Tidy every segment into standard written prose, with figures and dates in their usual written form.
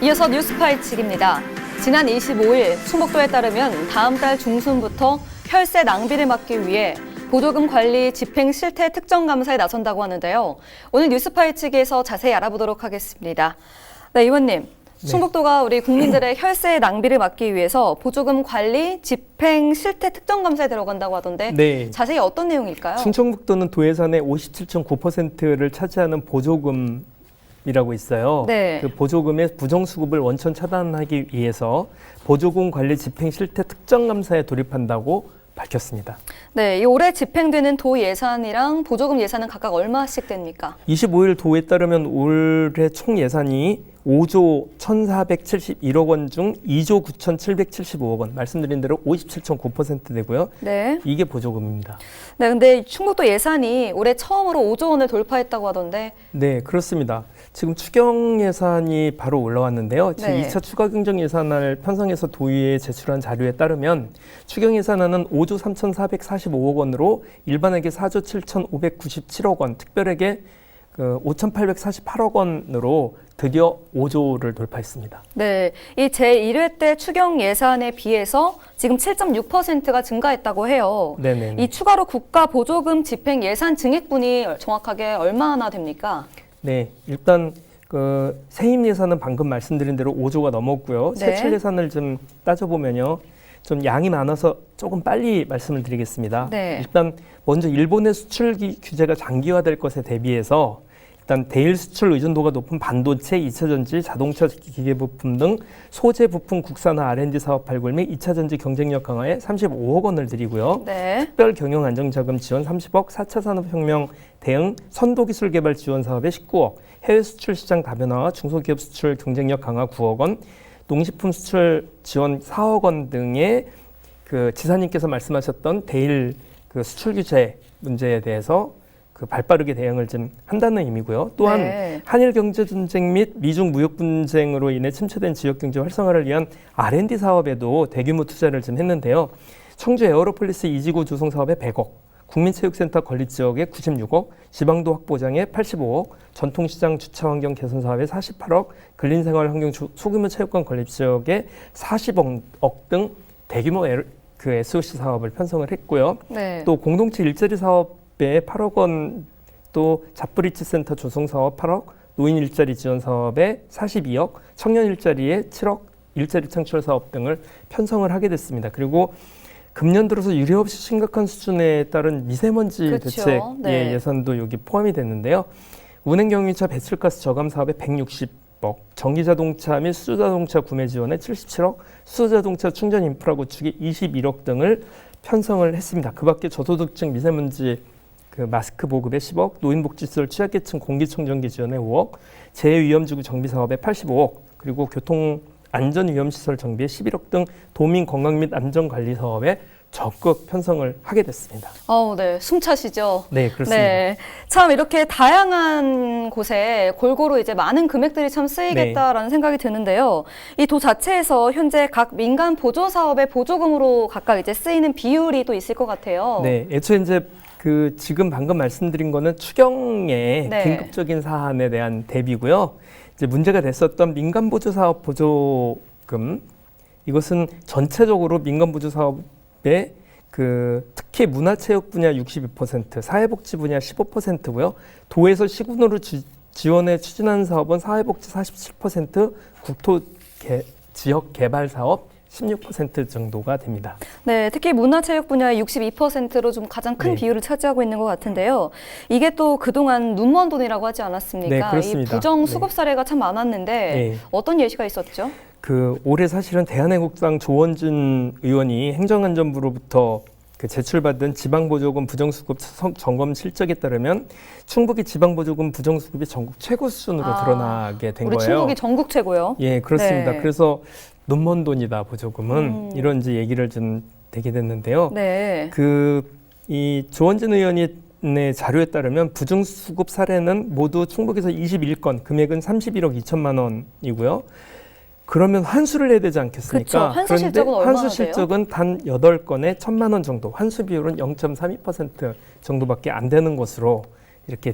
이어서 뉴스파이칙입니다. 지난 25일 충북도에 따르면 다음 달 중순부터 혈세 낭비를 막기 위해 보조금 관리 집행 실태 특정 감사에 나선다고 하는데요. 오늘 뉴스파이칙에서 자세히 알아보도록 하겠습니다. 네, 의원님. 충북도가 우리 국민들의 혈세 낭비를 막기 위해서 보조금 관리 집행 실태 특정 감사에 들어간다고 하던데 네. 자세히 어떤 내용일까요? 충청북도는 도예산의 57.9%를 차지하는 보조금이라고 있어요. 네. 그 보조금의 부정수급을 원천 차단하기 위해서 보조금 관리 집행 실태 특정 감사에 돌입한다고 밝혔습니다. 네, 이 올해 집행되는 도 예산이랑 보조금 예산은 각각 얼마씩 됩니까? 25일 도에 따르면 올해 총 예산이 5조 1,471억 원 중 2조 9,775억 원, 말씀드린 대로 57.9% 되고요. 네. 이게 보조금입니다. 네, 근데 충북도 예산이 올해 처음으로 5조 원을 돌파했다고 하던데. 네, 그렇습니다. 지금 추경 예산이 바로 올라왔는데요. 네. 제2차 추가 경정 예산안을 편성해서 도의회에 제출한 자료에 따르면 추경 예산안은 5조 3,445억 원으로 일반에게 4조 7,597억 원, 특별에게 5,848억 원으로 드디어 5조를 돌파했습니다. 네, 이 제1회 때 추경 예산에 비해서 지금 7.6%가 증가했다고 해요. 네네. 이 추가로 국가 보조금 집행 예산 증액분이 정확하게 얼마나 됩니까? 네, 일단 세임 예산은 방금 말씀드린 대로 5조가 넘었고요. 네. 세출 예산을 좀 따져보면요. 좀 양이 많아서 조금 빨리 말씀을 드리겠습니다. 네. 일단 먼저 일본의 수출 규제가 장기화될 것에 대비해서 일단 대일 수출 의존도가 높은 반도체, 2차 전지, 자동차 기계 부품 등 소재 부품 국산화 R&D 사업 발굴 및 2차 전지 경쟁력 강화에 35억 원을 드리고요. 네. 특별 경영 안정 자금 지원 30억, 4차 산업혁명 대응 선도 기술 개발 지원 사업에 19억, 해외 수출 시장 다변화와 중소기업 수출 경쟁력 강화 9억 원, 농식품 수출 지원 4억 원 등의 지사님께서 말씀하셨던 대일 수출 규제 문제에 대해서 발빠르게 대응을 좀 한다는 의미고요. 또한 네. 한일 경제 전쟁 및 미중 무역 분쟁으로 인해 침체된 지역 경제 활성화를 위한 R&D 사업에도 대규모 투자를 좀 했는데요. 청주 에어로폴리스 2지구 조성 사업에 100억, 국민체육센터 건립 지역에 96억, 지방도 확보장에 85억, 전통시장 주차 환경 개선 사업에 48억, 근린생활 환경 소규모 체육관 건립 지역에 40억 등 대규모 SOC 사업을 편성을 했고요. 네. 또 공동체 일자리 사업에 8억 원, 또 잡브리치 센터 조성 사업 8억, 노인 일자리 지원 사업에 42억, 청년 일자리에 7억, 일자리 창출 사업 등을 편성을 하게 됐습니다. 그리고 금년 들어서 유례 없이 심각한 수준에 따른 미세먼지 그렇죠. 대책 네. 예산도 여기 포함이 됐는데요. 운행경유차 배출가스 저감 사업에 160억, 전기자동차 및 수소자동차 구매 지원에 77억, 수소자동차 충전 인프라 구축에 21억 등을 편성을 했습니다. 그 밖에 저소득층 미세먼지 마스크 보급에 10억, 노인복지시설 취약계층 공기청정기 지원에 5억, 재해위험지구 정비 사업에 85억, 그리고 교통 안전위험시설 정비에 11억 등 도민 건강 및 안전관리 사업에 적극 편성을 하게 됐습니다. 네, 숨차시죠? 네, 그렇습니다. 네, 참 이렇게 다양한 곳에 골고루 이제 많은 금액들이 참 쓰이겠다라는 생각이 드는데요. 이 도 자체에서 현재 각 민간 보조 사업의 보조금으로 각각 이제 쓰이는 비율이 또 있을 것 같아요. 네, 애초에 이제 지금 방금 말씀드린 거는 추경의 네. 긴급적인 사안에 대한 대비고요. 이제 문제가 됐었던 민간 보조 사업 보조금, 이것은 전체적으로 민간 보조 사업에 특히 문화체육 분야 62%, 사회복지 분야 15%고요. 도에서 시군으로 지원해 추진하는 사업은 사회복지 47%, 국토 지역 개발 사업 16% 정도가 됩니다. 네, 특히 문화체육 분야의 62%로 좀 가장 큰 네. 비율을 차지하고 있는 것 같은데요. 이게 또 그동안 눈먼 돈이라고 하지 않았습니까? 네, 그렇습니다. 이 부정 수급 사례가 참 많았는데 네. 어떤 예시가 있었죠? 올해 사실은 대한애국당 조원진 의원이 행정안전부로부터 제출받은 지방보조금 부정수급 점검 실적에 따르면 충북이 지방보조금 부정수급이 전국 최고 수준으로 드러나게 된 우리 거예요. 충북이 전국 최고요. 예, 그렇습니다. 네. 그래서 눈먼 돈이다 보조금은 이런 이제 얘기를 좀 되게 됐는데요. 네. 이 조원진 의원이 자료에 따르면 부정수급 사례는 모두 충북에서 21건, 금액은 31억 2천만 원이고요. 그러면 환수를 해야 되지 않겠습니까? 그렇죠. 환수 실적은 얼마나 환수 실적은 단 8건에 1,000만 원 정도, 환수 비율은 0.32% 정도밖에 안 되는 것으로 이렇게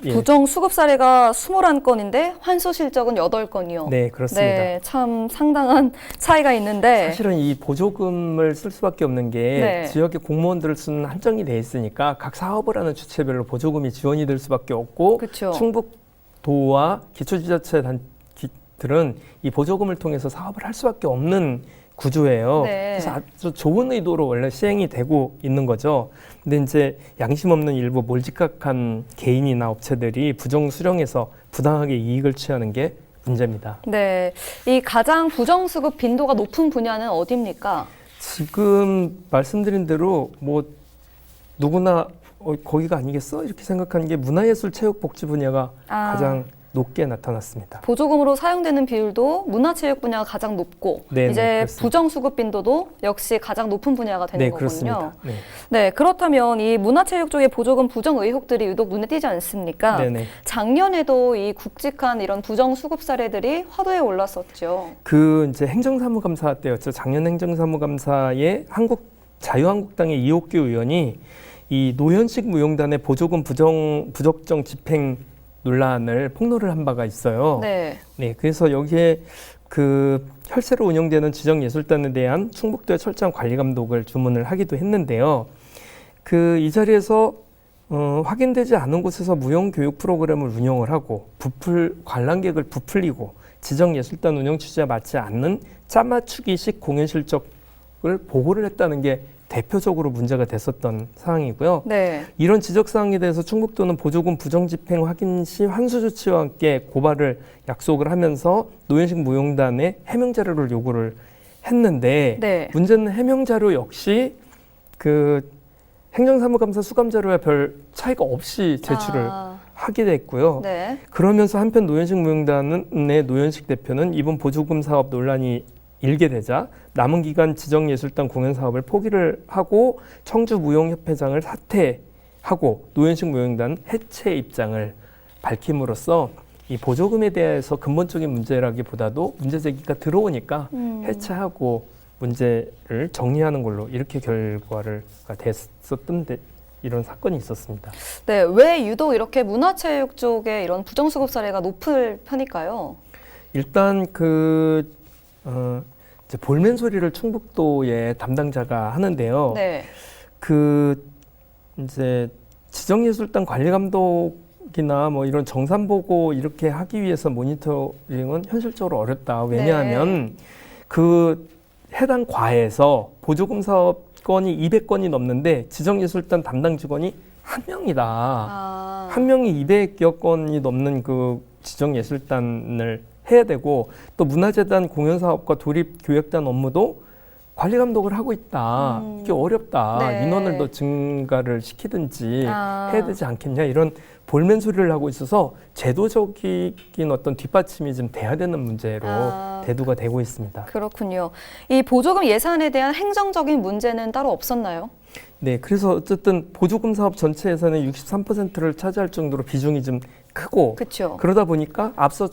예. 부정 수급 사례가 21건인데 환수 실적은 8건이요. 네, 그렇습니다. 네, 참 상당한 차이가 있는데 사실은 이 보조금을 쓸 수밖에 없는 게 네. 지역의 공무원들을 쓰는 한정이 돼 있으니까 각 사업을 하는 주체별로 보조금이 지원이 될 수밖에 없고 그렇죠. 충북도와 기초지자체 단체들은 이 보조금을 통해서 사업을 할 수밖에 없는 구조예요. 네. 그래서 아주 좋은 의도로 원래 시행이 되고 있는 거죠. 근데 이제 양심 없는 일부 몰집각한 개인이나 업체들이 부정 수령해서 부당하게 이익을 취하는 게 문제입니다. 네, 이 가장 부정 수급 빈도가 높은 분야는 어디입니까? 지금 말씀드린 대로 뭐 누구나 거기가 아니겠어? 이렇게 생각하는 게 문화예술체육복지 분야가 가장 높게 나타났습니다. 보조금으로 사용되는 비율도 문화체육 분야가 가장 높고 네, 이제 그렇습니다. 부정 수급 빈도도 역시 가장 높은 분야가 되는 네, 거군요. 그렇습니다. 네. 네, 그렇다면 이 문화체육 쪽의 보조금 부정 의혹들이 유독 눈에 띄지 않습니까? 네네. 작년에도 이 굵직한 이런 부정 수급 사례들이 화두에 올랐었죠. 그 이제 행정사무감사 때였죠. 작년 행정사무감사에 자유한국당의 이옥규 의원이 이 노현식 무용단의 보조금 부적정 집행 논란을 폭로를 한 바가 있어요. 네. 네, 그래서 여기에 그 혈세로 운영되는 지정예술단에 대한 충북도의 철저한 관리 감독을 주문을 하기도 했는데요. 그 이 자리에서 확인되지 않은 곳에서 무용 교육 프로그램을 운영을 하고 관람객을 부풀리고 지정예술단 운영 취지와 맞지 않는 짜맞추기식 공연 실적을 보고를 했다는 게 대표적으로 문제가 됐었던 상황이고요. 네. 이런 지적사항에 대해서 충북도는 보조금 부정집행 확인 시 환수 조치와 함께 고발을 약속을 하면서 노현식 무용단에 해명 자료를 요구를 했는데 네. 문제는 해명 자료 역시 그 행정사무감사 수감 자료와 별 차이가 없이 제출을 하게 됐고요. 네. 그러면서 한편 노현식 무용단의 노현식 대표는 이번 보조금 사업 논란이 일게 되자 남은 기간 지정예술단 공연 사업을 포기를 하고 청주무용협회장을 사퇴하고 노현식 무용단 해체 입장을 밝힘으로써 이 보조금에 대해서 근본적인 문제라기보다도 문제 제기가 들어오니까 해체하고 문제를 정리하는 걸로 이렇게 결과가 됐었던 이런 사건이 있었습니다. 네, 왜 유독 이렇게 문화체육 쪽에 이런 부정수급 사례가 높을 편일까요? 일단 이제 볼멘 소리를 충북도의 담당자가 하는데요. 네. 이제 지정예술단 관리 감독이나 뭐 이런 정산 보고 이렇게 하기 위해서 모니터링은 현실적으로 어렵다. 왜냐하면 그 해당 과에서 보조금 사업 건이 200건이 넘는데 지정예술단 담당 직원이 한 명이다. 한 명이 200여 건이 넘는 그 지정예술단을 해야 되고 또 문화재단 공연사업과 도립교역단 업무도 관리 감독을 하고 있다. 이게 어렵다. 네. 인원을 더 증가를 시키든지 해야 되지 않겠냐. 이런 볼멘 소리를 하고 있어서 제도적인 어떤 뒷받침이 좀 돼야 되는 문제로 대두가 되고 있습니다. 그렇군요. 이 보조금 예산에 대한 행정적인 문제는 따로 없었나요? 네, 그래서 어쨌든 보조금 사업 전체 예산의 63%를 차지할 정도로 비중이 좀 크고 그렇죠. 그러다 보니까 앞서